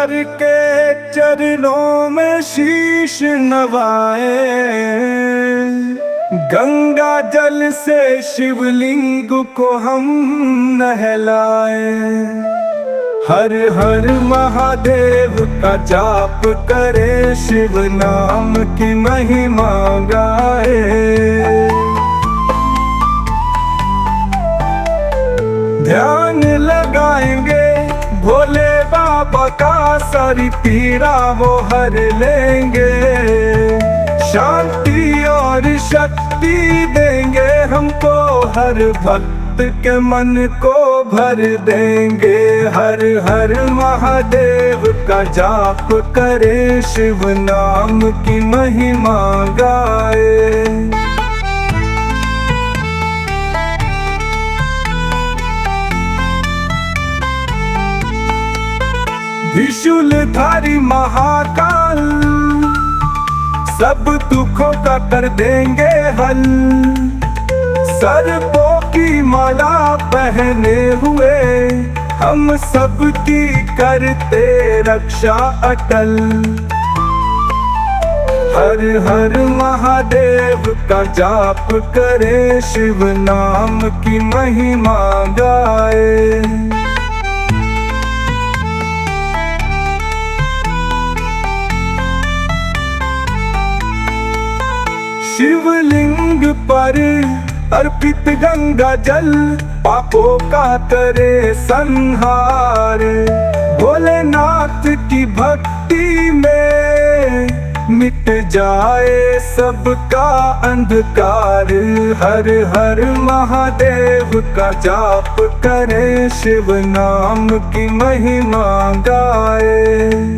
शंकर के चरणों में शीश नवाए, गंगा जल से शिवलिंग को हम नहलाए। हर हर महादेव का जाप करे, शिव नाम की महिमा गाए। ध्यान लगाएंगे भोले बाबा का, सारी पीड़ा वो हर लेंगे। शांति और शक्ति देंगे हमको, हर भक्त के मन को भर देंगे। हर हर महादेव का जाप करे, शिव नाम की महिमा गाए। त्रिशूलधारी महाकाल सब दुखों का कर देंगे हल। सर्पों की माला पहने हुए हम सबकी करते रक्षा अटल। हर हर महादेव का जाप करे, शिव नाम की महिमा गाए। शिवलिंग पर अर्पित गंगा जल पापों का करे संहार। भोलेनाथ की भक्ति में मिट जाए सबका अंधकार। हर हर महादेव का जाप करे, शिव नाम की महिमा गाए।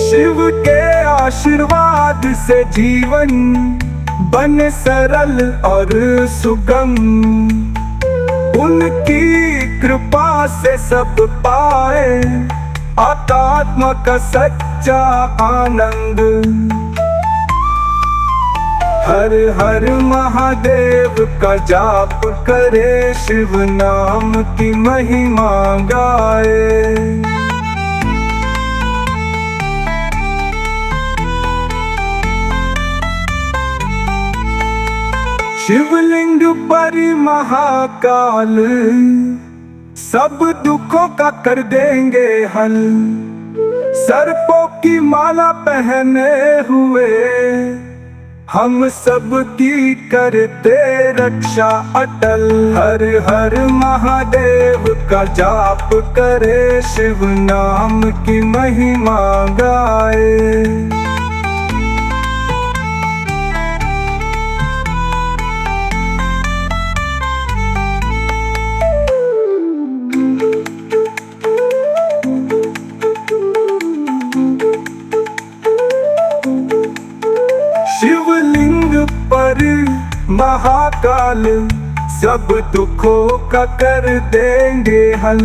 शिव के आशीर्वाद से जीवन बने सरल और सुगम। उनकी कृपा से सब पाए आत्मा का सच्चा आनंद। हर हर महादेव का जाप करे, शिव नाम की महिमा गाए। शिवलिंग पर महाकाल सब दुखों का कर देंगे हल। सर्पों की माला पहने हुए हम सबकी करते रक्षा अटल। हर हर महादेव का जाप करे, शिव नाम की महिमा गाए। शिवलिंग पर महाकाल सब दुखों का कर देंगे हल।